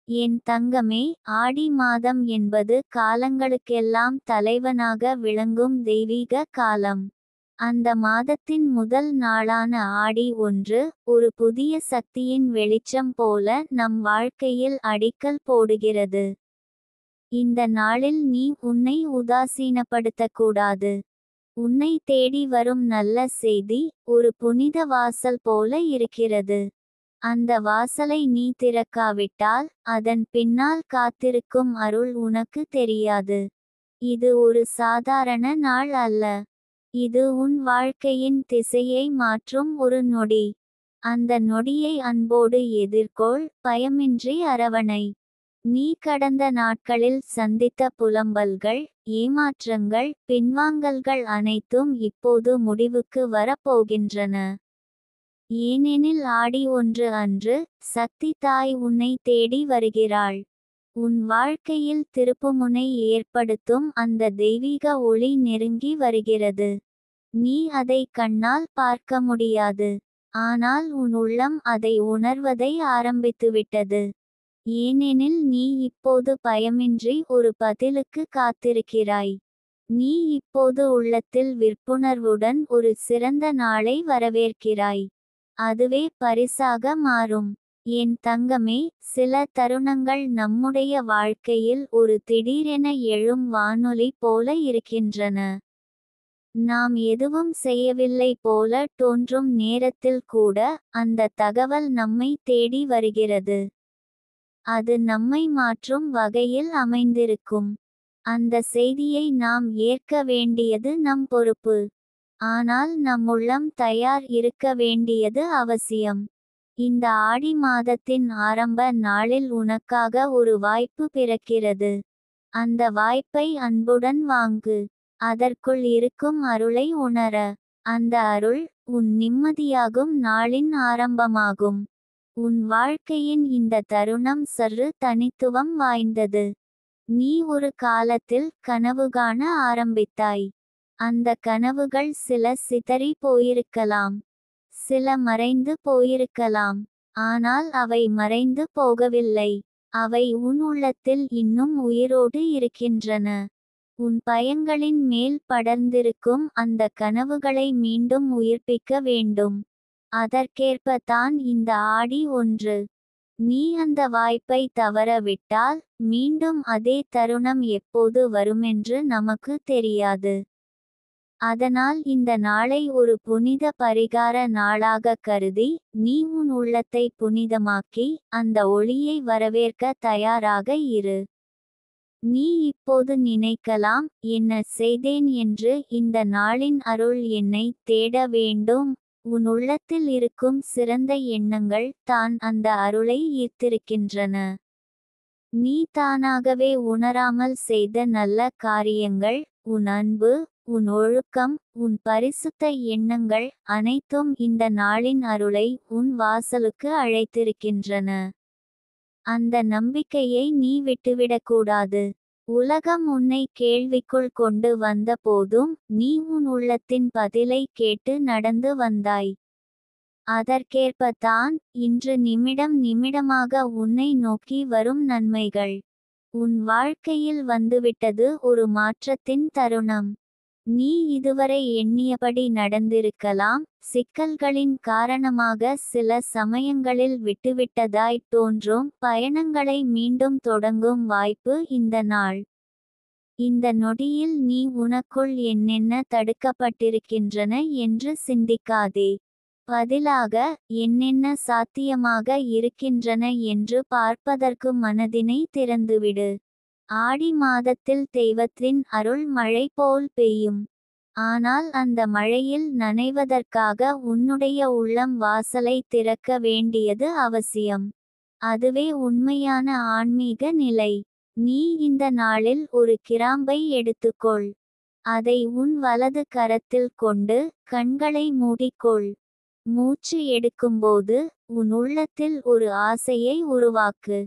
என் தங்கமே, ஆடி மாதம் என்பது காலங்களுக்கெல்லாம் தலைவனாக விளங்கும் தெய்வீக காலம். அந்த மாதத்தின் முதல் நாளான ஆடி 1 ஒரு புதிய சக்தியின் வெளிச்சம் போல நம் வாழ்க்கையில் அடிக்கல் போடுகிறது. இந்த நாளில் நீ உன்னை உதாசீனப்படுத்தக்கூடாது. உன்னை தேடி வரும் நல்ல செய்தி ஒரு புனித வாசல் போல இருக்கிறது. அந்த வாசலை நீ திறக்காவிட்டால் அதன் பின்னால் காத்திருக்கும் அருள் உனக்கு தெரியாது. இது ஒரு சாதாரண நாள் அல்ல. இது உன் வாழ்க்கையின் திசையை மாற்றும் ஒரு நொடி. அந்த நொடியை அன்போடு எதிர்கொள், பயமின்றி அரவணை. நீ கடந்த நாட்களில் சந்தித்த புலம்பல்கள், ஏமாற்றங்கள், பின்வாங்கல்கள் அனைத்தும் இப்போது முடிவுக்கு வரப்போகின்றன. ஏனெனில் ஆடி 1 அன்று சக்தி தாய் உன்னை தேடி வருகிறாள். உன் வாழ்க்கையில் திருப்புமுனை ஏற்படுத்தும் அந்த தெய்வீக ஒளி நெருங்கி வருகிறது. நீ அதை கண்ணால் பார்க்க முடியாது. ஆனால் உன் உள்ளம் அதை உணர்வதை ஆரம்பித்துவிட்டது. ஏனெனில் நீ இப்போது பயமின்றி ஒரு பதிலுக்கு காத்திருக்கிறாய். நீ இப்போது உள்ளத்தில் விற்புணர்வுடன் ஒரு சிறந்த நாளை வரவேற்கிறாய். அதுவே பரிசாக மாறும். என் தங்கமே, சில தருணங்கள் நம்முடைய வாழ்க்கையில் ஒரு திடீரென எழும் வானொலி போல இருக்கின்றன. நாம் எதுவும் செய்யவில்லை போல தோன்றும் நேரத்தில் கூட அந்த தகவல் நம்மை தேடி வருகிறது. அது நம்மை மாற்றும் வகையில் அமைந்திருக்கும். அந்த செய்தியை நாம் ஏற்க வேண்டியது நம் பொறுப்பு. ஆனால் நம் உள்ளம் தயார் இருக்க வேண்டியது அவசியம். இந்த ஆடி மாதத்தின் ஆரம்ப நாளில் உனக்காக ஒரு வாய்ப்பு பிறக்கிறது. அந்த வாய்ப்பை அன்புடன் வாங்கு. அதற்குள் இருக்கும் அருளை உணர. அந்த அருள் உன் நிம்மதியாகும் நாளின் ஆரம்பமாகும். உன் வாழ்க்கையின் இந்த தருணம் சற்று தனித்துவம் வாய்ந்தது. நீ ஒரு காலத்தில் கனவு காண ஆரம்பித்தாய். அந்த கனவுகள் சில சிதறி போயிருக்கலாம். சில மறைந்து போயிருக்கலாம். ஆனால் அவை மறைந்து போகவில்லை. அவை உன் உள்ளத்தில் இன்னும் உயிரோடு இருக்கின்றன. உன் பயங்களின் மேல் படர்ந்திருக்கும் அந்த கனவுகளை மீண்டும் உயிர்ப்பிக்க வேண்டும். அதற்கேற்ப தான் இந்த ஆடி 1. நீ அந்த வாய்ப்பை தவறவிட்டால் மீண்டும் அதே தருணம் எப்போது வருமென்று நமக்கு தெரியாது. அதனால் இந்த நாளை ஒரு புனித பரிகார நாளாக கருதி நீ உன் உள்ளத்தை புனிதமாக்கி அந்த ஒளியை வரவேற்க தயாராக இரு. நீ இப்போது நினைக்கலாம், என்ன செய்தேன் என்று இந்த நாளின் அருள் என்னை தேட வேண்டும். உன் உள்ளத்தில் இருக்கும் சிறந்த எண்ணங்கள் தான் அந்த அருளை ஈர்த்திருக்கின்றன. நீ தானாகவே உணராமல் செய்த நல்ல காரியங்கள், உன் அன்பு, உன் ஒழுக்கம், உன் பரிசுத்த எண்ணங்கள் அனைத்தும் இந்த நாளின் அருளை உன் வாசலுக்கு அழைத்திருக்கின்றன. அந்த நம்பிக்கையை நீ விட்டுவிடக்கூடாது. உலகம் உன்னை கேள்விக்குள் கொண்டு வந்த போதும் நீ உன் உள்ளத்தின் பதிலை கேட்டு நடந்து வந்தாய். அதற்கேற்பத்தான் இன்று நிமிடம் நிமிடமாக உன்னை நோக்கி வரும் நன்மைகள். உன் வாழ்க்கையில் வந்துவிட்டது ஒரு மாற்றத்தின் தருணம். நீ இதுவரை எண்ணியபடி நடந்திருக்கலாம். சிக்கல்களின் காரணமாக சில சமயங்களில் விட்டுவிட்டதாய் தோன்றும் பயணங்களை மீண்டும் தொடங்கும் வாய்ப்பு இந்த நாள். இந்த நொடியில் நீ உனக்குள் என்னென்ன தடுக்கப்பட்டிருக்கின்றன என்று சிந்திக்காதே. பதிலாக என்னென்ன சாத்தியமாக இருக்கின்றன என்று பார்ப்பதற்கு மனதினை திறந்துவிடு. ஆடி மாதத்தில் தெய்வத்தின் அருள் மழை போல் பெய்யும். ஆனால் அந்த மழையில் நனைவதற்காக உன்னுடைய உள்ளம் வாசலை திறக்க வேண்டியது அவசியம். அதுவே உண்மையான ஆன்மீக நிலை. நீ இந்த நாளில் ஒரு கிராம்பை எடுத்துக்கொள். அதை உன் வலது கரத்தில் கொண்டு கண்களை மூடிக்கொள். மூச்சு எடுக்கும்போது உன் உள்ளத்தில் ஒரு ஆசையை உருவாக்கு.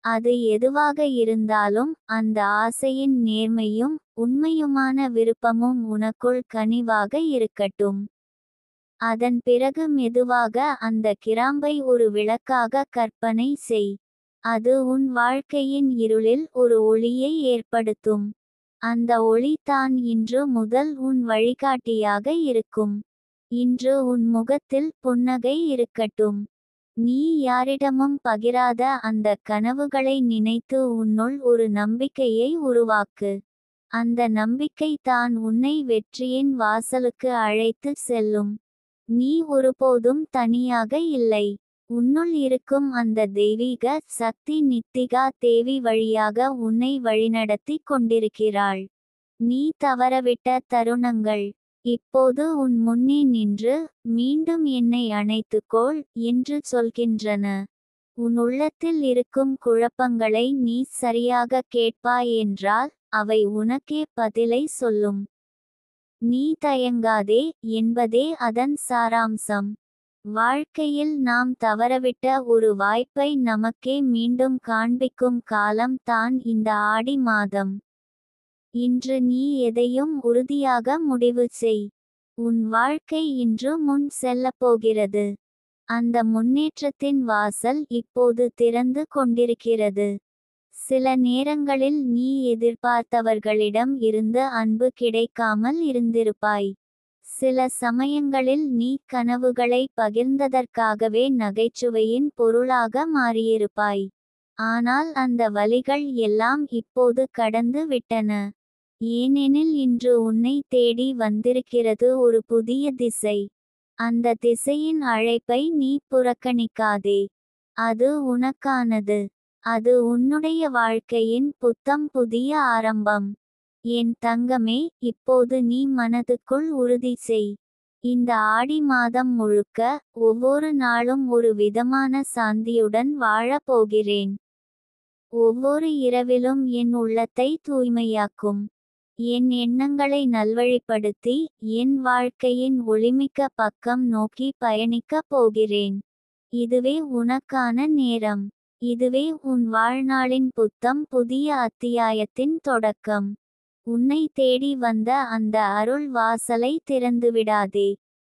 அது எதுவாக இருந்தாலும் அந்த ஆசையின் நேர்மையும் உண்மையுமான விருப்பமும் உனக்குள் கனிவாக இருக்கட்டும். அதன் பிறகு மெதுவாக அந்த கிராம்பை ஒரு விளக்காக கற்பனை செய். அது உன் வாழ்க்கையின் இருளில் ஒரு ஒளியை ஏற்படுத்தும். அந்த ஒளி தான் இன்று முதல் உன் வழிகாட்டியாக இருக்கும். இன்று உன் முகத்தில் புன்னகை இருக்கட்டும். நீ யாரிடமும் பகிராத அந்த கனவுகளை நினைத்து உன்னுள் ஒரு நம்பிக்கையை உருவாக்கு. அந்த நம்பிக்கை தான் உன்னை வெற்றியின் வாசலுக்கு அழைத்து செல்லும். நீ ஒருபோதும் தனியாக இல்லை. உன்னுள் இருக்கும் அந்த தெய்வீக சக்தி நித்திகா தேவி வழியாக உன்னை வழிநடத்தி கொண்டிருக்கிறாள். நீ தவறவிட்ட தருணங்கள் இப்போது உன் முன்னே நின்று மீண்டும் என்னை அணைத்துக்கொள் என்று சொல்கின்றன. உன் உள்ளத்தில் இருக்கும் குழப்பங்களை நீ சரியாக கேட்பாய் என்றால் அவை உனக்கே பதிலை சொல்லும். நீ தயங்காதே என்பதே அதன் சாராம்சம். வாழ்க்கையில் நாம் தவறவிட்ட ஒரு வாய்ப்பை நமக்கே மீண்டும் காண்பிக்கும் காலம் தான் இந்த ஆடி மாதம். இன்று நீ எதையும் உறுதியாக முடிவு செய். உன் வாழ்க்கை இன்று முன் செல்லப்போகிறது. அந்த முன்னேற்றத்தின் வாசல் இப்போது திறந்து கொண்டிருக்கிறது. சில நேரங்களில் நீ எதிர்பார்த்தவர்களிடம் இருந்து அன்பு கிடைக்காமல் இருந்திருப்பாய். சில சமயங்களில் நீ கனவுகளை பகிர்ந்ததற்காகவே நகைச்சுவையின் பொருளாக மாறியிருப்பாய். ஆனால் அந்த வலிகள் எல்லாம் இப்போது கடந்து விட்டன. ஏனெனில் இன்று உன்னை தேடி வந்திருக்கிறது ஒரு புதிய திசை. அந்த திசையின் அழைப்பை நீ புறக்கணிக்காதே. அது உனக்கானது. அது உன்னுடைய வாழ்க்கையின் புத்தம் புதிய ஆரம்பம். என் தங்கமே, இப்போது நீ மனதுக்குள் உறுதி செய். இந்த ஆடி மாதம் முழுக்க ஒவ்வொரு நாளும் ஒரு விதமான சாந்தியுடன் வாழப் போகிறேன். ஒவ்வொரு இரவிலும் என் உள்ளத்தை தூய்மையாக்கும். என் எண்ணங்களை நல்வழிப்படுத்தி என் வாழ்க்கையின் ஒளிமிக்க பக்கம் நோக்கி பயணிக்கப் போகிறேன். இதுவே உனக்கான நேரம். இதுவே உன் வாழ்நாளின் புத்தம் புதிய அத்தியாயத்தின் தொடக்கம். உன்னை தேடி வந்த அந்த அருள் வாசலை திறந்துவிடாதே.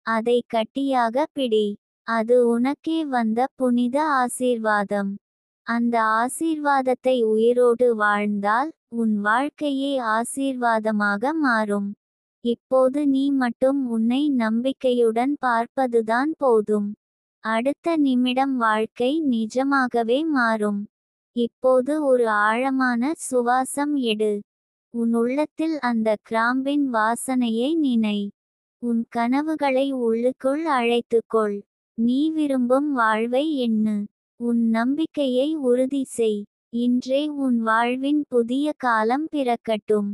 அதை கட்டியாக பிடி. அது உனக்கே வந்த புனித ஆசீர்வாதம். அந்த ஆசீர்வாதத்தை உயிரோடு வாழ்ந்தால் உன் வாழ்க்கையே ஆசீர்வாதமாக மாறும். இப்போது நீ மட்டும் உன்னை நம்பிக்கையுடன் பார்ப்பதுதான் போதும். அடுத்த நிமிடம் வாழ்க்கை நிஜமாகவே மாறும். இப்போது ஒரு ஆழமான சுவாசம் எடு. உன் உள்ளத்தில் அந்த கிராம்பின் வாசனையை நினை. உன் கனவுகளை உள்ளுக்குள் அழைத்துக்கொள். நீ விரும்பும் வாழ்வை எண்ணு. உன் நம்பிக்கையை உறுதி செய். இன்றே உன் வாழ்வின் புதிய காலம் பிறக்கட்டும்.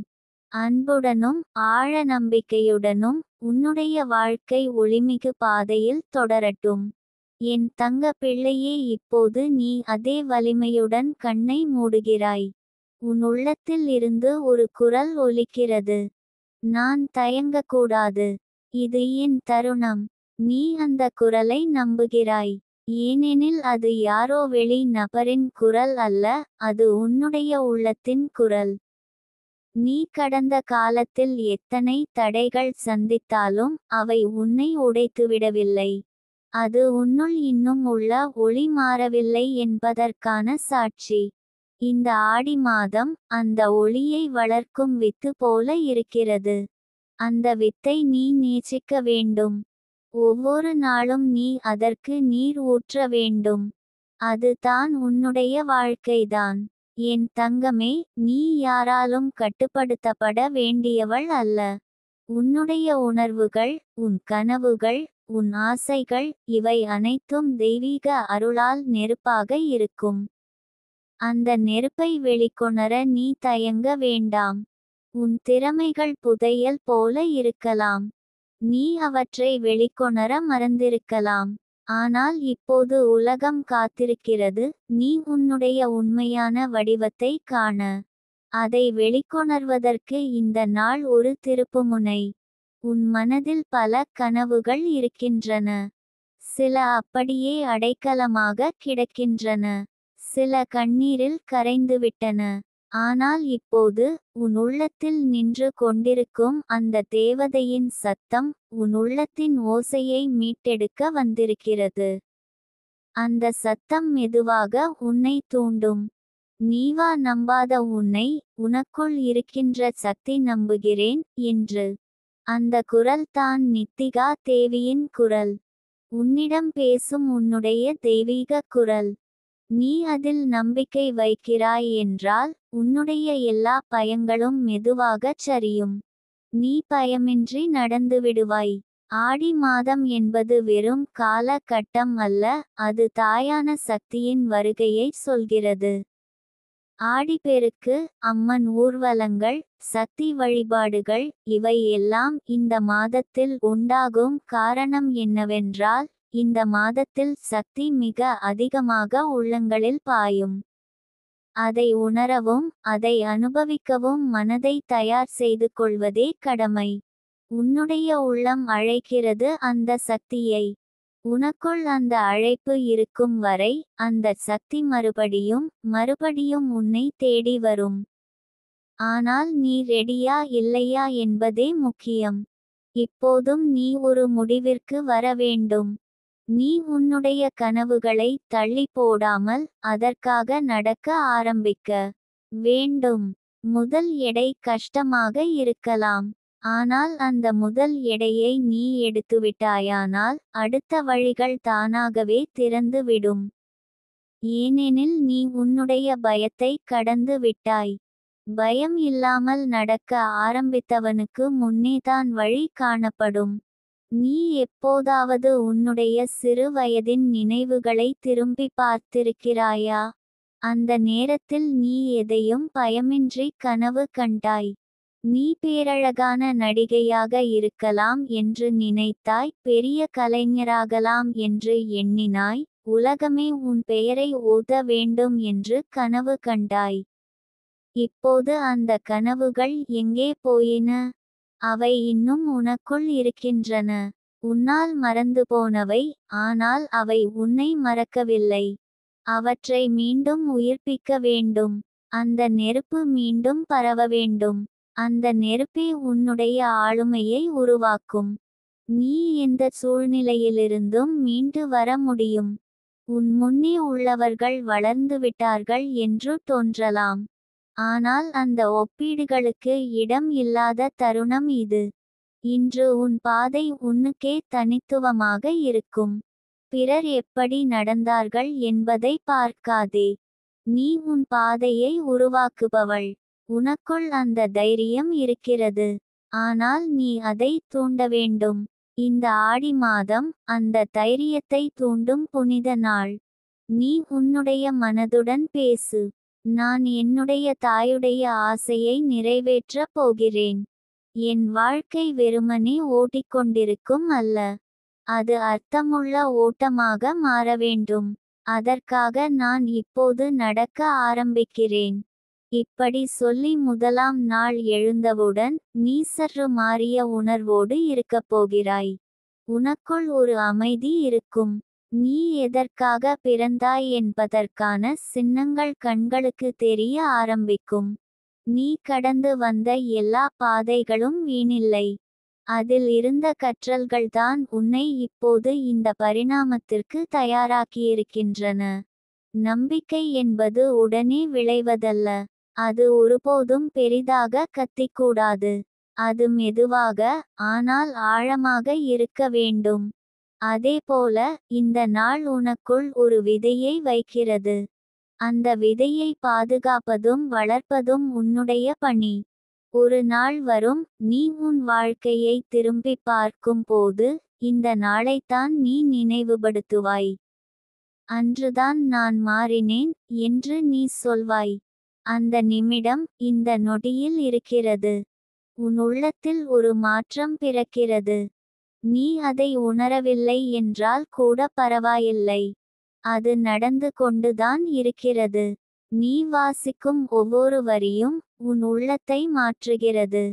அன்புடனும் ஆழ நம்பிக்கையுடனும் உன்னுடைய வாழ்க்கை ஒளிமிகு பாதையில் தொடரட்டும். என் தங்க பிள்ளையே, இப்போது நீ அதே வலிமையுடன் கண்ணை மூடுகிறாய். உன் உள்ளத்தில் இருந்து ஒரு குரல் ஒலிக்கிறது. நான் தயங்கக்கூடாது. இது என் தருணம். நீ அந்த குரலை நம்புகிறாய். ஏனெனில் அது யாரோ வெளி நபரின் குரல் அல்ல, அது உன்னுடைய உள்ளத்தின் குரல். நீ கடந்த காலத்தில் எத்தனை தடைகள் சந்தித்தாலும் அவை உன்னை உடைத்துவிடவில்லை. அது உன்னுள் இன்னும் உள்ள ஒளி மாறவில்லை என்பதற்கான சாட்சி. இந்த ஆடி மாதம் அந்த ஒளியை வளர்க்கும் வித்து போல இருக்கிறது. அந்த வித்தை நீ நேசிக்க வேண்டும். ஒவ்வொரு நாளும் நீ அதற்கு நீர் ஊற்ற வேண்டும். அது தான் உன்னுடைய வாழ்க்கைதான். என் தங்கமே, நீ யாராலும் கட்டுப்படுத்தப்பட வேண்டியவள் அல்ல. உன்னுடைய உணர்வுகள், உன் கனவுகள், உன் ஆசைகள், இவை அனைத்தும் தெய்வீக அருளால் நெருப்பாக இருக்கும். அந்த நெருப்பை வெளிக்கொணர நீ தயங்க வேண்டாம். உன் திறமைகள் புதையல் போல இருக்கலாம். நீ அவற்றை வெளிக்கொணர மறந்திருக்கலாம். ஆனால் இப்போது உலகம் காத்திருக்கிறது, நீ உன்னுடைய உண்மையான வடிவத்தை காண. அதை வெளிக்கொணர்வதற்கு இந்த நாள் ஒரு திருப்புமுனை. உன் மனதில் பல கனவுகள் இருக்கின்றன. சில அப்படியே அடைக்கலமாக கிடக்கின்றன. சில கண்ணீரில் கரைந்துவிட்டன. ஆனால் இப்போது உன் உள்ளத்தில் நின்று கொண்டிருக்கும் அந்த தேவதையின் சத்தம் உன் உள்ளத்தின் ஓசையை மீட்டெடுக்க வந்திருக்கிறது. அந்த சத்தம் மெதுவாக உன்னை தூண்டும். நீவா நம்பாத உன்னை, உனக்குள் இருக்கின்ற சக்தி நம்புகிறேன் என்று. அந்த குரல் தான் நித்திகா தேவியின் குரல். உன்னிடம் பேசும் உன்னுடைய தெய்வீக குரல். நீ அதில் நம்பிக்கை வைக்கிறாய் என்றால் உன்னுடைய எல்லா பயங்களும் மெதுவாகச் சரியும். நீ பயமின்றி நடந்துவிடுவாய். ஆடி மாதம் என்பது வெறும் கால கட்டம் அல்ல, அது தாயான சக்தியின் வருகையை சொல்கிறது. ஆடிப்பெருக்கு, அம்மன் ஊர்வலங்கள், சக்தி வழிபாடுகள், இவை எல்லாம் இந்த மாதத்தில் உண்டாகும். காரணம் என்னவென்றால், இந்த மாதத்தில் சக்தி மிக அதிகமாக உள்ளங்களில் பாயும். அதை உணரவும் அதை அனுபவிக்கவும் மனதை தயார் செய்து கொள்வதே கடமை. உன்னுடைய உள்ளம் அழைக்கிறது அந்த சக்தியை. உனக்குள் அந்த அழைப்பு இருக்கும் வரை அந்த சக்தி மறுபடியும் மறுபடியும் உன்னை தேடி வரும். ஆனால் நீ ரெடியா இல்லையா என்பதே முக்கியம். இப்போதும் நீ ஒரு முடிவிற்கு வர வேண்டும். நீ உன்னுடைய கனவுகளை தள்ளி போடாமல் அதற்காக நடக்க ஆரம்பிக்க வேண்டும். முதல் எடை கஷ்டமாக இருக்கலாம். ஆனால் அந்த முதல் எடையை நீ எடுத்துவிட்டாயானால் அடுத்த வழிகள் தானாகவே திறந்து விடும். ஏனெனில் நீ உன்னுடைய பயத்தை கடந்து விட்டாய். பயம் இல்லாமல் நடக்க ஆரம்பித்தவனுக்கு முன்னேதான் வழி காணப்படும். நீ எப்போதாவது உன்னுடைய சிறு வயதின் நினைவுகளை திரும்பி பார்த்திருக்கிறாயா? அந்த நேரத்தில் நீ எதையும் பயமின்றி கனவு கண்டாய். நீ பேரழகான நடிகையாக இருக்கலாம் என்று நினைத்தாய், பெரிய கலைஞராகலாம் என்று எண்ணினாய், உலகமே உன் பெயரை ஓத வேண்டும் என்று கனவு கண்டாய். இப்போது அந்த கனவுகள் எங்கே போயின? அவை இன்னும் உனக்குள் இருக்கின்றன. உன்னால் மறந்துபோனவை, ஆனால் அவை உன்னை மறக்கவில்லை. அவற்றை மீண்டும் உயிர்ப்பிக்க வேண்டும். அந்த நெருப்பு மீண்டும் பரவ வேண்டும். அந்த நெருப்பே உன்னுடைய ஆளுமையை உருவாக்கும். நீ எந்த சூழ்நிலையிலிருந்தும் மீண்டு வர முடியும். உன் முன்னே உள்ளவர்கள் வளர்ந்துவிட்டார்கள் என்று தோன்றலாம். ஆனால் அந்த ஒப்பீடுகளுக்கு இடம் இல்லாத தருணம் இது. இன்று உன் பாதை உன்னுக்கே தனித்துவமாக இருக்கும். பிறர் எப்படி நடந்தார்கள் என்பதை பார்க்காதே. நீ உன் பாதையை உருவாக்குபவள். உனக்குள் அந்த தைரியம் இருக்கிறது. ஆனால் நீ அதை தூண்ட வேண்டும். இந்த ஆடி மாதம் அந்த தைரியத்தை தூண்டும் புனித நாள். நீ உன்னுடைய மனதுடன் பேசு. நான் என்னுடைய தாயுடைய ஆசையை நிறைவேற்றப் போகிறேன். என் வாழ்க்கை வெறுமனே ஓட்டிக்கொண்டிருக்கும் அல்ல. அது அர்த்தமுள்ள ஓட்டமாக மாற வேண்டும். அதற்காக நான் இப்போது நடக்க ஆரம்பிக்கிறேன். இப்படி சொல்லி முதலாம் நாள் எழுந்தவுடன் நீ சற்று மாறிய உணர்வோடு இருக்கப் போகிறாய். உனக்குள் ஒரு அமைதி இருக்கும். நீ எதற்காக பிறந்தாய் என்பதற்கான சின்னங்கள் கண்களுக்கு தெரிய ஆரம்பிக்கும். நீ கடந்து வந்த எல்லா பாதைகளும் வீணில்லை. அதில் இருந்த கற்றல்கள்தான் உன்னை இப்போது இந்த பரிணாமத்திற்கு தயாராக்கியிருக்கின்றன. நம்பிக்கை என்பது உடனே விளைவதல்ல. அது ஒருபோதும் பெரிதாக கத்திக்கூடாது. அது மெதுவாக, ஆனால் ஆழமாக இருக்க வேண்டும். அதேபோல இந்த நாள் உனக்குள் ஒரு விதையை வைக்கிறது. அந்த விதையை பாதுகாப்பதும் வளர்ப்பதும் உன்னுடைய பணி. ஒரு நாள் வரும், நீ உன் வாழ்க்கையை திரும்பி பார்க்கும் போது இந்த நாளைத்தான் நீ நினைவுபடுத்துவாய். அன்றுதான் நான் மாறினேன் என்று நீ சொல்வாய். அந்த நிமிடம் இந்த நொடியில் இருக்கிறது. உன் உள்ளத்தில் ஒரு மாற்றம் பிறக்கிறது. நீ அதை உணரவில்லை என்றால் கூட பரவாயில்லை. அது நடந்து கொண்டுதான் இருக்கிறது. நீ வாசிக்கும் ஒவ்வொரு வரியும் உன் உள்ளத்தை மாற்றுகிறது.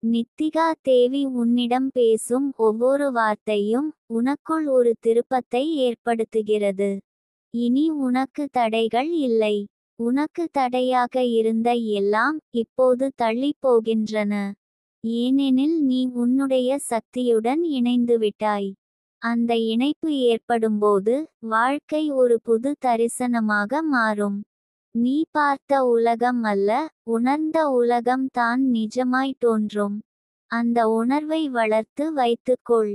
நித்திகா தேவி உன்னிடம் பேசும் ஒவ்வொரு வார்த்தையும் உனக்குள் ஒரு திருப்பத்தை ஏற்படுத்துகிறது. இனி உனக்கு தடைகள் இல்லை. உனக்கு தடையாக இருந்த எல்லாம் இப்போது தள்ளிப் போகின்றன. ஏனெனில் நீ உன்னுடைய சக்தியுடன் இணைந்துவிட்டாய். அந்த இணைப்பு ஏற்படும்போது வாழ்க்கை ஒரு புது தரிசனமாக மாறும். நீ பார்த்த உலகம் அல்ல, உணர்ந்த உலகம் தான் நிஜமாய் தோன்றும். அந்த உணர்வை வளர்த்து வைத்துக்கொள்.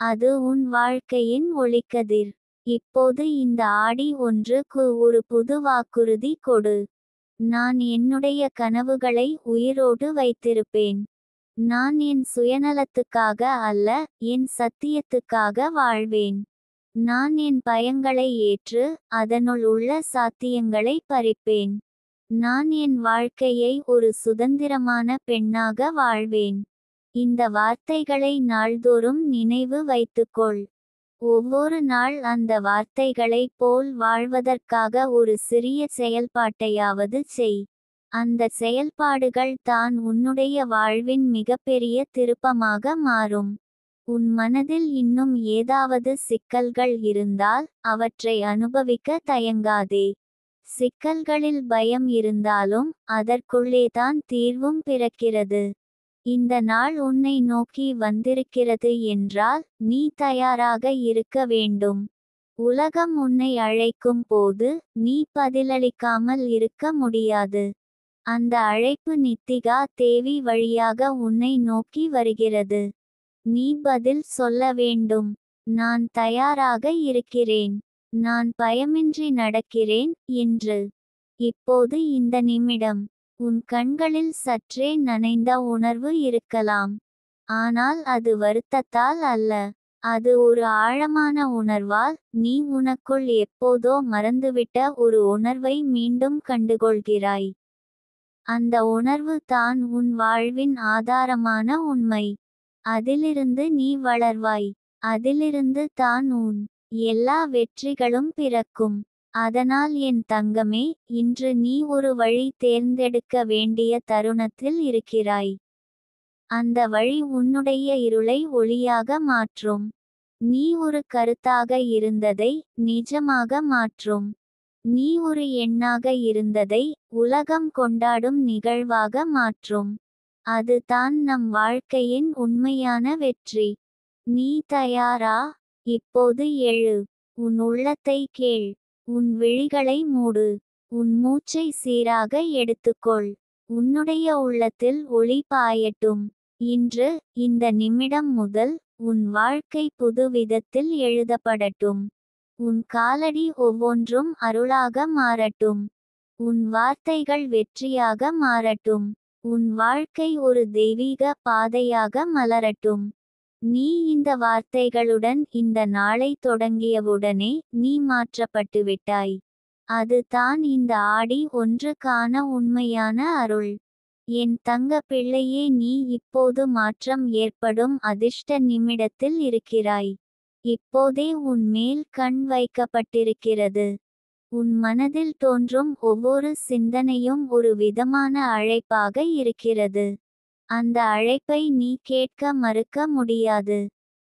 அது உன் வாழ்க்கையின் ஒளிக்கதிர். இப்போது இந்த ஆடி 1க்கு ஒரு புது வாக்குறுதி கொடு. நான் என்னுடைய கனவுகளை உயிரோடு வைத்திருப்பேன். நான் என் சுயநலத்துக்காக அல்ல, என் சத்தியத்துக்காக வாழ்வேன். நான் என் பயங்களை ஏற்று அதனுள் உள்ள சாத்தியங்களை பறிப்பேன். நான் என் வாழ்க்கையை ஒரு சுதந்திரமான பெண்ணாக வாழ்வேன். இந்த வார்த்தைகளை நாள்தோறும் நினைவு வைத்துக்கொள். ஒவ்வொரு நாள் அந்த வார்த்தைகளைப் போல் வாழ்வதற்காக ஒரு சிறிய செயல்பாட்டையாவது செய். அந்த செயல்பாடுகள் தான் உன்னுடைய வாழ்வின் மிகப்பெரிய திருப்பமாக மாறும். உன் மனதில் இன்னும் ஏதாவது சிக்கல்கள் இருந்தால் அவற்றை அனுபவிக்க தயங்காதே. சிக்கல்களில் பயம் இருந்தாலும் அதற்குள்ளேதான் தீர்வும் பிறக்கிறது. இந்த நாள் உன்னை நோக்கி வந்திருக்கிறது என்றால் நீ தயாராக இருக்க வேண்டும். உலகம் உன்னை அழைக்கும் போது நீ பதிலளிக்காமல் இருக்க முடியாது. அந்த அழைப்பு நித்திகா தேவி வழியாக உன்னை நோக்கி வருகிறது. நீ பதில் சொல்ல வேண்டும். நான் தயாராக இருக்கிறேன். நான் பயமின்றி நடக்கிறேன் என்று. இப்போது இந்த நிமிடம் உன் கண்களில் சற்றே நனைந்த உணர்வு இருக்கலாம். ஆனால் அது வருத்தத்தால் அல்ல. அது ஒரு ஆழமான உணர்வால் நீ உனக்குள் எப்போதோ மறந்துவிட்ட ஒரு உணர்வை மீண்டும் கண்டுகொள்கிறாய். அந்த உணர்வு தான் உன் வாழ்வின் ஆதாரமான உண்மை. அதிலிருந்து நீ வளர்வாய். அதிலிருந்து தான் உன் எல்லா வெற்றிகளும் பிறக்கும். அதனால் என் தங்கமே, இன்று நீ ஒரு வழி தேர்ந்தெடுக்க வேண்டிய தருணத்தில் இருக்கிறாய். அந்த வழி உன்னுடைய இருளை ஒளியாக மாற்றும். நீ ஒரு கருத்தாக இருந்ததை நிஜமாக மாற்றும். நீ ஒரு எண்ணாக இருந்ததை உலகம் கொண்டாடும் நிகழ்வாக மாற்றும். அது தான் நம் வாழ்க்கையின் உண்மையான வெற்றி. நீ தயாரா? இப்போது எழு. உன் உள்ளத்தை கேள். உன் விழிகளை மூடு. உன் மூச்சை சீராக எடுத்துக்கொள். உன்னுடைய உள்ளத்தில் ஒளி பாயட்டும். இன்று, இந்த நிமிடம் முதல், உன் வாழ்க்கை புது விதத்தில் எழுதப்படட்டும். உன் காலடி ஒவ்வொன்றும் அருளாக மாறட்டும். உன் வார்த்தைகள் வெற்றியாக மாறட்டும். உன் வாழ்க்கை ஒரு தெய்வீக பாதையாக மலரட்டும். நீ இந்த வார்த்தைகளுடன் இந்த நாளை தொடங்கியவுடனே நீ மாற்றப்பட்டுவிட்டாய். அது தான் இந்த ஆடி 1க்கான உண்மையான அருள். என் தங்க பிள்ளையே, நீ இப்போது மாற்றம் ஏற்படும் அதிர்ஷ்ட நிமிடத்தில் இருக்கிறாய். இப்போதே உன் மேல் கண் வைக்கப்பட்டிருக்கிறது. உன் மனதில் தோன்றும் ஒவ்வொரு சிந்தனையும் ஒரு விதமான அழைப்பாக இருக்கிறது. அந்த அழைப்பை நீ கேட்க மறுக்க முடியாது.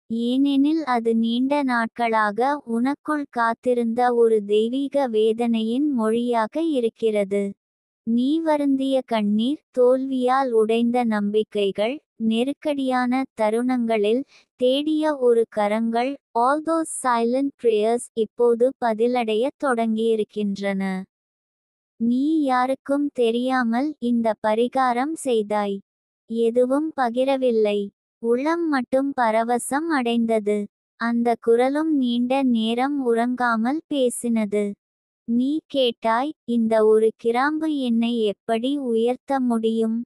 ஏனெனில் அது நீண்ட நாட்களாக உனக்குள் காத்திருந்த ஒரு தெய்வீக வேதனையின் மொழியாக இருக்கிறது. நீ வருந்திய கண்ணீர், தோல்வியால் உடைந்த நம்பிக்கைகள், நெருக்கடியான தருணங்களில் தேடிய ஒரு கரங்கள், all those silent prayers இப்போது பதிலடையத் தொடங்கியிருக்கின்றன. நீ யாருக்கும் தெரியாமல் இந்த பரிகாரம் செய்தாய். எதுவும் பகிரவில்லை. உள்ளம் மட்டும் பரவசம் அடைந்தது. அந்த குரலும் நீண்ட நேரம் உறங்காமல் பேசினது. நீ கேட்டாய், இந்த ஒரு கிராம்பு என்னை எப்படி உயர்த்த முடியும்?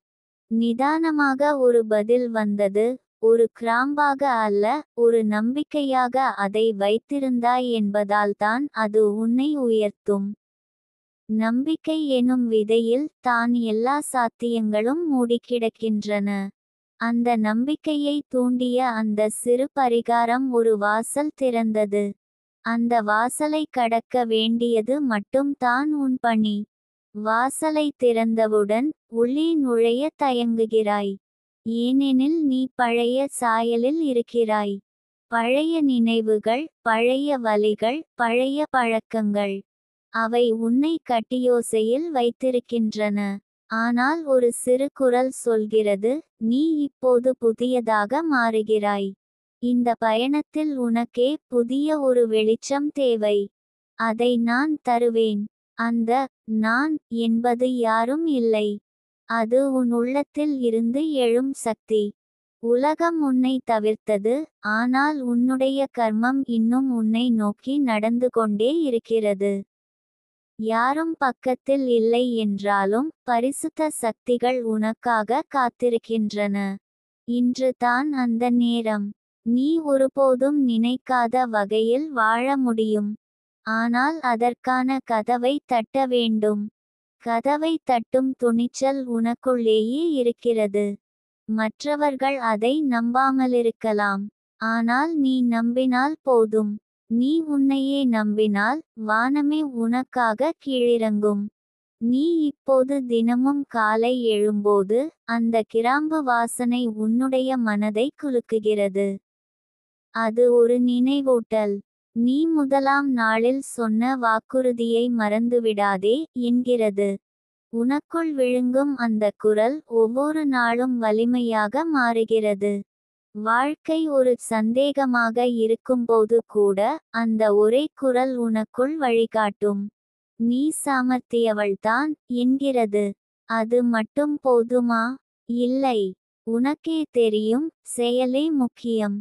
நிதானமாக ஒரு பதில் வந்தது. ஒரு கிராம்பாக அல்ல, ஒரு நம்பிக்கையாக அதை வைத்திருந்தாய் என்பதால்தான் அது உன்னை உயர்த்தும். நம்பிக்கை எனும் விதையில் தான் எல்லா சாத்தியங்களும் மூடிக்கிடக்கின்றன. அந்த நம்பிக்கையை தூண்டிய அந்த சிறு பரிகாரம் ஒரு வாசல் திறந்தது. அந்த வாசலை கடக்க வேண்டியது மட்டும் தான் உன் பணி. வாசலை திறந்தவுடன் உள்ளே நுழைய தயங்குகிறாய். ஏனெனில் நீ பழைய சாயலில் இருக்கிறாய். பழைய நினைவுகள், பழைய வலிகள், பழைய பழக்கங்கள். அவை உன்னை கட்டியோசையில் வைத்திருக்கின்றன. ஆனால் ஒரு சிறு குரல் சொல்கிறது, நீ இப்போது புதியதாக மாறுகிறாய். இந்த பயணத்தில் உனக்கே புதிய ஒரு வெளிச்சம் தேவை. அதை நான் தருவேன். அந்த நான் என்பது யாரும் இல்லை. அது உன் உள்ளத்தில் இருந்து எழும் சக்தி. உலகம் உன்னை தவிர்த்தது, ஆனால் உன்னுடைய கர்மம் இன்னும் உன்னை நோக்கி நடந்து கொண்டே இருக்கிறது. யாரும் பக்கத்தில் இல்லை என்றாலும் பரிசுத்த சக்திகள் உனக்காக காத்திருக்கின்றன. இன்று தான் அந்த நேரம். நீ ஒருபோதும் நினைக்காத வகையில் வாழ முடியும். ஆனால் அதற்கான கதவை தட்ட வேண்டும். கதவை தட்டும் துணிச்சல் உனக்குள்ளேயே இருக்கிறது. மற்றவர்கள் அதை நம்பாமலிருக்கலாம். ஆனால் நீ நம்பினால் போதும். நீ உன்னையே நம்பினால் வானமே உனக்காக கீழிறங்கும். நீ இப்போது தினமும் காலை எழும்போது அந்த கிராம்பு வாசனை உன்னுடைய மனதை குலுக்குகிறது. அது ஒரு நினைவூட்டல். நீ முதலாம் நாளில் சொன்ன வாக்குறுதியை மறந்துவிடாதே என்கிறது. உனக்குள் விழுங்கும் அந்த குரல் ஒவ்வொரு நாளும் வலிமையாக மாறுகிறது. வாழ்க்கை ஒரு சந்தேகமாக இருக்கும்போது கூட அந்த ஒரே குரல் உனக்குள் வழிகாட்டும். நீ சாமர்த்தியவள்தான் என்கிறது. அது மட்டும் போதுமா? இல்லை. உனக்கே தெரியும், செயலே முக்கியம்.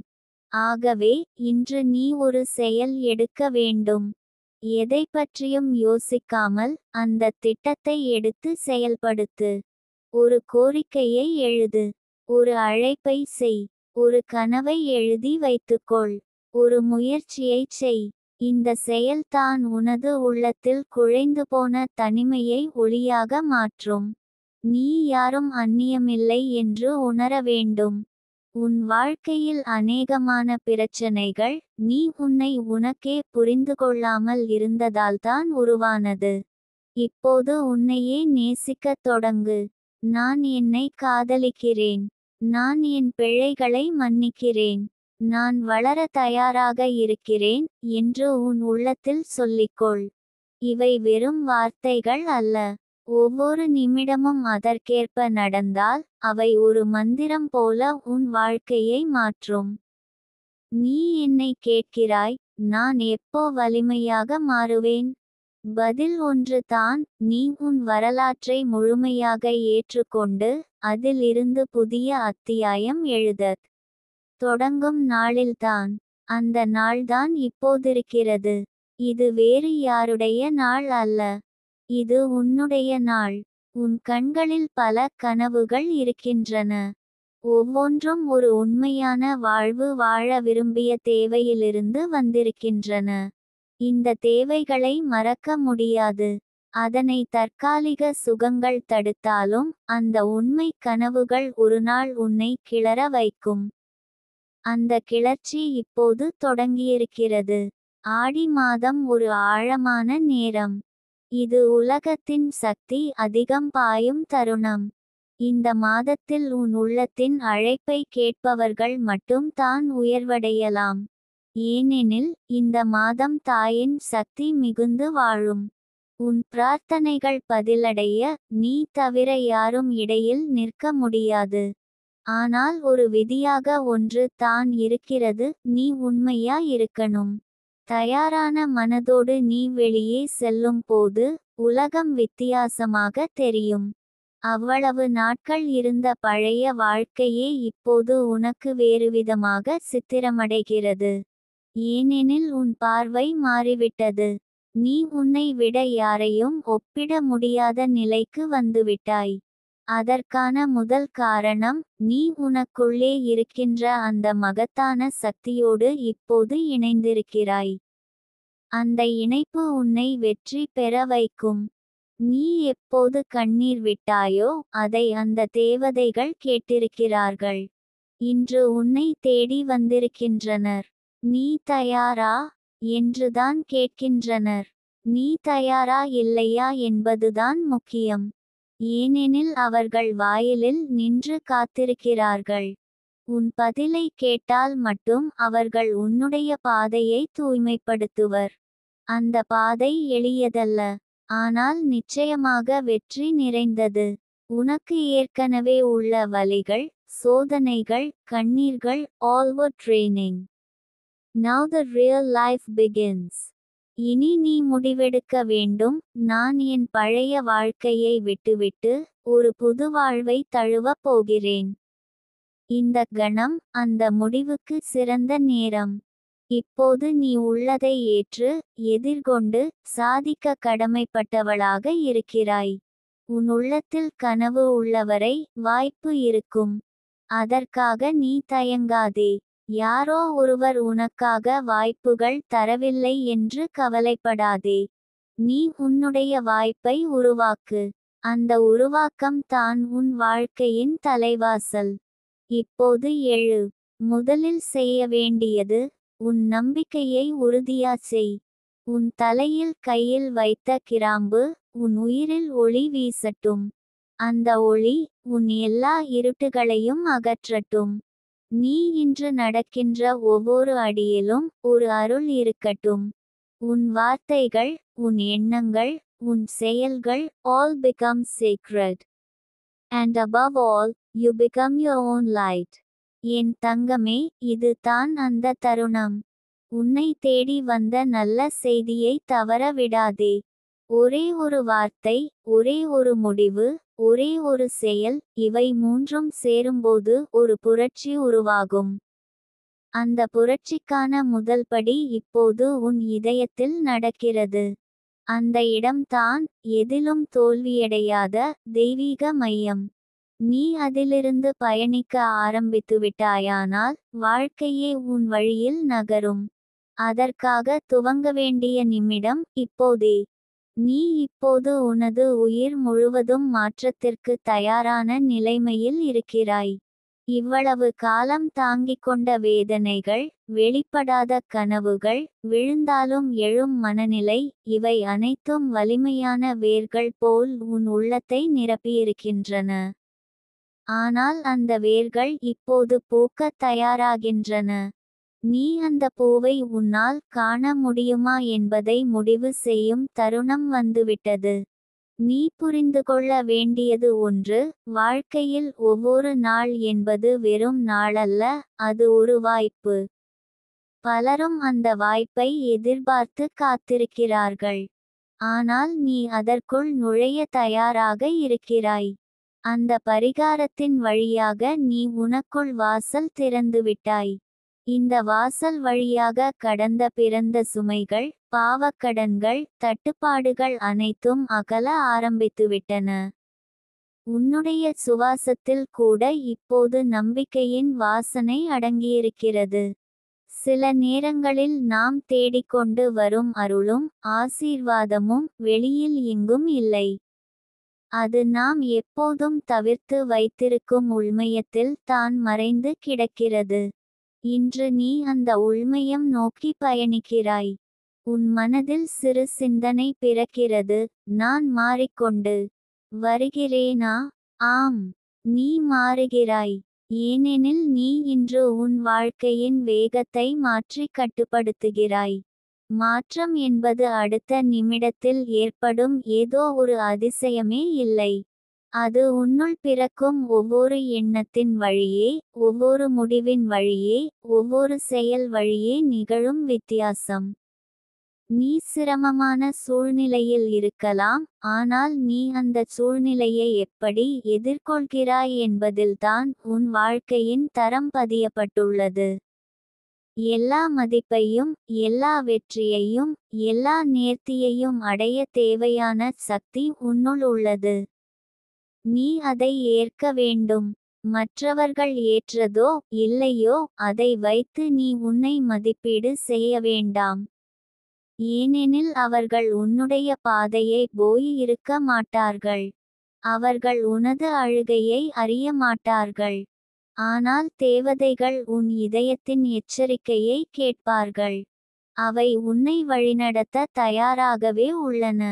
ஆகவே இன்று நீ ஒரு செயல் எடுக்க வேண்டும். எதை பற்றியும் யோசிக்காமல் அந்த திட்டத்தை எடுத்து செயல்படுத்து. ஒரு கோரிக்கையை எழுது. ஒரு அழைப்பை செய். ஒரு கனவை எழுதி வைத்துக்கொள். ஒரு முயற்சியைச் செய். இந்த செயல் தான் உனது உள்ளத்தில் குழைந்து போன தனிமையை ஒளியாக மாற்றும். நீ யாரும் அந்நியமில்லை என்று உணர வேண்டும். உன் வாழ்க்கையில் அநேகமான பிரச்சனைகள் நீ உன்னை உனக்கே புரிந்துகொள்ளாமல் இருந்ததால்தான் உருவானது. இப்போது உன்னையே நேசிக்கத் தொடங்கு. நான் என்னை காதலிக்கிறேன். நான் என் பிழைகளை மன்னிக்கிறேன். நான் வளர தயாராக இருக்கிறேன் என்று உன் உள்ளத்தில் சொல்லிக்கொள். இவை வெறும் வார்த்தைகள் அல்ல. ஒவ்வொரு நிமிடமும் அதற்கேற்ப நடந்தால் அவை ஒரு மந்திரம் போல உன் வாழ்க்கையை மாற்றும். நீ என்னை கேட்கிறாய், நான் எப்போ வலிமையாக மாறுவேன்? பதில் ஒன்று தான், நீ உன் வரலாற்றை முழுமையாக ஏற்றுக்கொண்டு அதில் இருந்து புதிய அத்தியாயம் எழுதத் தொடங்கும் நாளில்தான். அந்த நாள்தான் இப்போதிருக்கிறது. இது வேறு யாருடைய நாள் அல்ல. இது உன்னுடைய நாள். உன் கண்களில் பல கனவுகள் இருக்கின்றன. ஒவ்வொன்றும் ஒரு உண்மையான வாழ்வு வாழ விரும்பிய தேவையிலிருந்து வந்திருக்கின்றன. இந்த தேவைகளை மறக்க முடியாது. அதனை தற்காலிக சுகங்கள் தடுத்தாலும் அந்த உண்மை கனவுகள் ஒருநாள் உன்னை கிளற வைக்கும். அந்த கிளர்ச்சி இப்போது தொடங்கியிருக்கிறது. ஆடி மாதம் ஒரு ஆழமான நேரம். இது உலகத்தின் சக்தி அதிகம் பாயும் தருணம். இந்த மாதத்தில் உன் உள்ளத்தின் அழைப்பை கேட்பவர்கள் மட்டும் தான் உயர்வடையலாம். ஏனெனில் இந்த மாதம் தாயின் சக்தி மிகுந்து வாழும். உன் பிரார்த்தனைகள் பதிலடைய நீ தவிர யாரும் இடையில் நிற்க முடியாது. ஆனால் ஒரு விதியாக ஒன்று தான் இருக்கிறது, நீ உண்மையா இருக்கணும். தயாரான மனதோடு நீ வெளியே செல்லும் போது உலகம் வித்தியாசமாக தெரியும். அவ்வளவு நாட்கள் இருந்த பழைய வாழ்க்கையே இப்போது உனக்கு வேறுவிதமாக சித்திரமடைகிறது. ஏனெனில் உன் பார்வை மாறிவிட்டது. நீ உன்னை விட யாரையும் ஒப்பிட முடியாத நிலைக்கு வந்துவிட்டாய். அதற்கான முதல் காரணம், நீ உனக்குள்ளே இருக்கின்ற அந்த மகத்தான சக்தியோடு இப்போது இணைந்திருக்கிறாய். அந்த இணைப்பு உன்னை வெற்றி பெற வைக்கும். நீ எப்போது கண்ணீர் விட்டாயோ அதை அந்த தேவதைகள் கேட்டிருக்கிறார்கள். இன்று உன்னை தேடி வந்திருக்கின்றனர். நீ தயாரா என்றுதான் கேட்கின்றனர். நீ தயாரா இல்லையா என்பதுதான் முக்கியம். ஏனெனில் அவர்கள் வாயிலில் நின்று காத்திருக்கிறார்கள். உன் பதிலை கேட்டால் மட்டும் அவர்கள் உன்னுடைய பாதையை தூய்மைப்படுத்துவர். அந்த பாதை எளியதல்ல, ஆனால் நிச்சயமாக வெற்றி நிறைந்தது. உனக்கு ஏற்கனவே உள்ள வலிகள், சோதனைகள், கண்ணீர்கள், all were training. Now the real life begins. இனி நீ முடிவெடுக்க வேண்டும். நான் என் பழைய வாழ்க்கையை விட்டுவிட்டு ஒரு புது வாழ்வை தழுவப் போகிறேன். இந்த கணம் அந்த முடிவுக்கு சிறந்த நேரம். இப்போது நீ உள்ளதை ஏற்று எதிர்கொண்டு சாதிக்க கடமைப்பட்டவளாக இருக்கிறாய். உன் உள்ளத்தில் கனவு உள்ளவரை வாய்ப்பு இருக்கும். அதற்காக நீ தயங்காதே. யாரோ ஒருவர் உனக்காக வாய்ப்புகள் தரவில்லை என்று கவலைப்படாதே. நீ உன்னுடைய வாய்ப்பை உருவாக்கு. அந்த உருவாக்கம் தான் உன் வாழ்க்கையின் தலைவாசல். இப்போது எழு. முதலில் செய்ய வேண்டியது உன் நம்பிக்கையை உறுதியா செய். உன் தலையில் கையில் வைத்த கிராம்பு உன் உயிரில் ஒளி வீசட்டும். அந்த ஒளி உன் எல்லா இருட்டுகளையும் அகற்றட்டும். நீ இன்று நடக்கின்ற ஒவ்வொரு அடியிலும் ஒரு அருள் இருக்கட்டும். உன் வார்த்தைகள், உன் எண்ணங்கள், உன் செயல்கள் all become sacred. And above all, you become your own light. என் தங்கமே, இது தான் அந்த தருணம். உன்னை தேடி வந்த நல்ல செய்தியை தவற விடாதே. ஒரே ஒரு வார்த்தை, ஒரே ஒரு முடிவு, ஒரே ஒரு செயல், இவை மூன்றும் சேரும்போது ஒரு புரட்சி உருவாகும். அந்த புரட்சிக்கான முதல் படி இப்போது உன் இதயத்தில் நடக்கிறது. அந்த இடம்தான் எதிலும் தோல்வியடையாத தெய்வீக மையம். நீ அதிலிருந்து பயணிக்க ஆரம்பித்துவிட்டாயானால் வாழ்க்கையே உன் வழியில் நகரும். அதற்காக துவங்க வேண்டிய நிமிடம் இப்போதே. நீ இப்போது உனது உயிர் முழுவதும் மாற்றத்திற்கு தயாரான நிலைமையில் இருக்கிறாய். இவ்வளவு காலம் தாங்கிக் கொண்ட வேதனைகள், வெளிப்படாத கனவுகள், விழுந்தாலும் எழும் மனநிலை, இவை அனைத்தும் வலிமையான வேர்கள் போல் உன் உள்ளத்தை நிரப்பியிருக்கின்றன. ஆனால் அந்த வேர்கள் இப்போது பூக்கத் தயாராகின்றன. நீ அந்த பூவை உன்னால் காண முடியுமா என்பதை முடிவு செய்யும் தருணம் வந்துவிட்டது. நீ புரிந்து கொள்ள வேண்டியது ஒன்று, வாழ்க்கையில் ஒவ்வொரு நாள் என்பது வெறும் நாளல்ல, அது ஒரு வாய்ப்பு. பலரும் அந்த வாய்ப்பை எதிர்பார்த்து காத்திருக்கிறார்கள். ஆனால் நீ அதற்குள் நுழைய தயாராக இருக்கிறாய். அந்த பரிகாரத்தின் வழியாக நீ உனக்குள் வாசல் திறந்துவிட்டாய். இந்த வாசல் வழியாக கடந்த பிறந்த சுமைகள், பாவக்கடன்கள், தட்டுப்பாடுகள் அனைத்தும் அகல ஆரம்பித்துவிட்டன. உன்னுடைய சுவாசத்தில் கூட இப்போது நம்பிக்கையின் வாசனை அடங்கியிருக்கிறது. சில நேரங்களில் நாம் தேடிக்கொண்டு வரும் அருளும் ஆசீர்வாதமும் வெளியில் எங்கும் இல்லை. அது நாம் எப்போதும் தவிர்த்து வைத்திருக்கும் உள்மயத்தில் தான் மறைந்து கிடக்கிறது. இன்று நீ அந்த உள்மயம் நோக்கி பயணிக்கிறாய். உன் மனதில் சிறு சிந்தனை பிறக்கிறது, நான் மாறிக்கொண்டு வருகிறேனா? ஆம், நீ மாறுகிறாய். ஏனெனில் நீ இன்று உன் வாழ்க்கையின் வேகத்தை மாற்றி கட்டுப்படுத்துகிறாய். மாற்றம் என்பது அடுத்த நிமிடத்தில் ஏற்படும் ஏதோ ஒரு அதிசயமே இல்லை. அது உன்னுள் பிறக்கும் ஒவ்வொரு எண்ணத்தின் வழியே, ஒவ்வொரு முடிவின் வழியே, ஒவ்வொரு செயல் வழியே நிகழும் வித்தியாசம். நீ சிரமமான சூழ்நிலையில் இருக்கலாம், ஆனால் நீ அந்த சூழ்நிலையை எப்படி எதிர்கொள்கிறாய் என்பதில்தான் உன் வாழ்க்கையின் தரம் பதியப்பட்டுள்ளது. எல்லா மதிப்பையும், எல்லா வெற்றியையும், எல்லா நேர்த்தியையும் அடைய தேவையான சக்தி உன்னுள் உள்ளது. நீ அதை ஏற்க வேண்டும். மற்றவர்கள் ஏற்றதோ இல்லையோ அதை வைத்து நீ உன்னை மதிப்பீடு செய்ய வேண்டாம். ஏனெனில் அவர்கள் உன்னுடைய பாதையை போய் இருக்க மாட்டார்கள். அவர்கள் உனது அழுகையை அறிய மாட்டார்கள். ஆனால் தேவதைகள் உன் இதயத்தின் எச்சரிக்கையை கேட்பார்கள். அவை உன்னை வழிநடத்த தயாராகவே உள்ளன.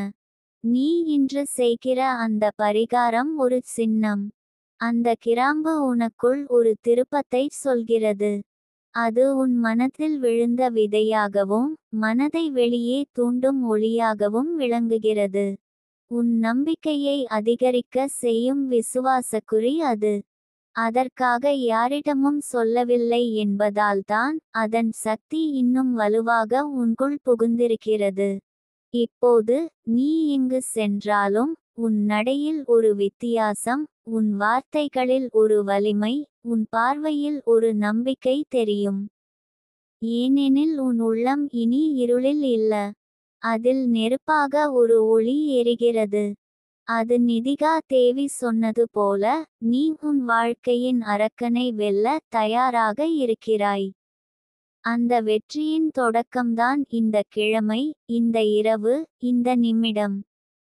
நீ இன்று செய்கிற அந்த பரிகாரம் ஒரு சின்னம். அந்த கிராம்பு உனக்குள் ஒரு திருப்பத்தை சொல்கிறது. அது உன் மனத்தில் விழுந்த விதையாகவும், மனதை வெளியே தூண்டும் ஒளியாகவும் விளங்குகிறது. உன் நம்பிக்கையை அதிகரிக்க செய்யும் விசுவாசக்குறி அது. அதற்காக யாரிடமும் சொல்லவில்லை என்பதால்தான் அதன் சக்தி இன்னும் வலுவாக உன்குள் புகுந்திருக்கிறது. இப்போது நீ எங்கு சென்றாலும் உன் நடையில் ஒரு வித்தியாசம், உன் வார்த்தைகளில் ஒரு வலிமை, உன் பார்வையில் ஒரு நம்பிக்கை தெரியும். ஏனெனில் உன் உள்ளம் இனி இருளில் இல்ல. அதில் நெருப்பாக ஒரு ஒளி எரிகிறது. அது நிதிகா தேவி சொன்னது போல, நீ உன் வாழ்க்கையின் அரக்கனை வெல்ல தயாராக இருக்கிறாய். அந்த வெற்றியின் தொடக்கம்தான் இந்த கிழமை, இந்த இரவு, இந்த நிமிடம்.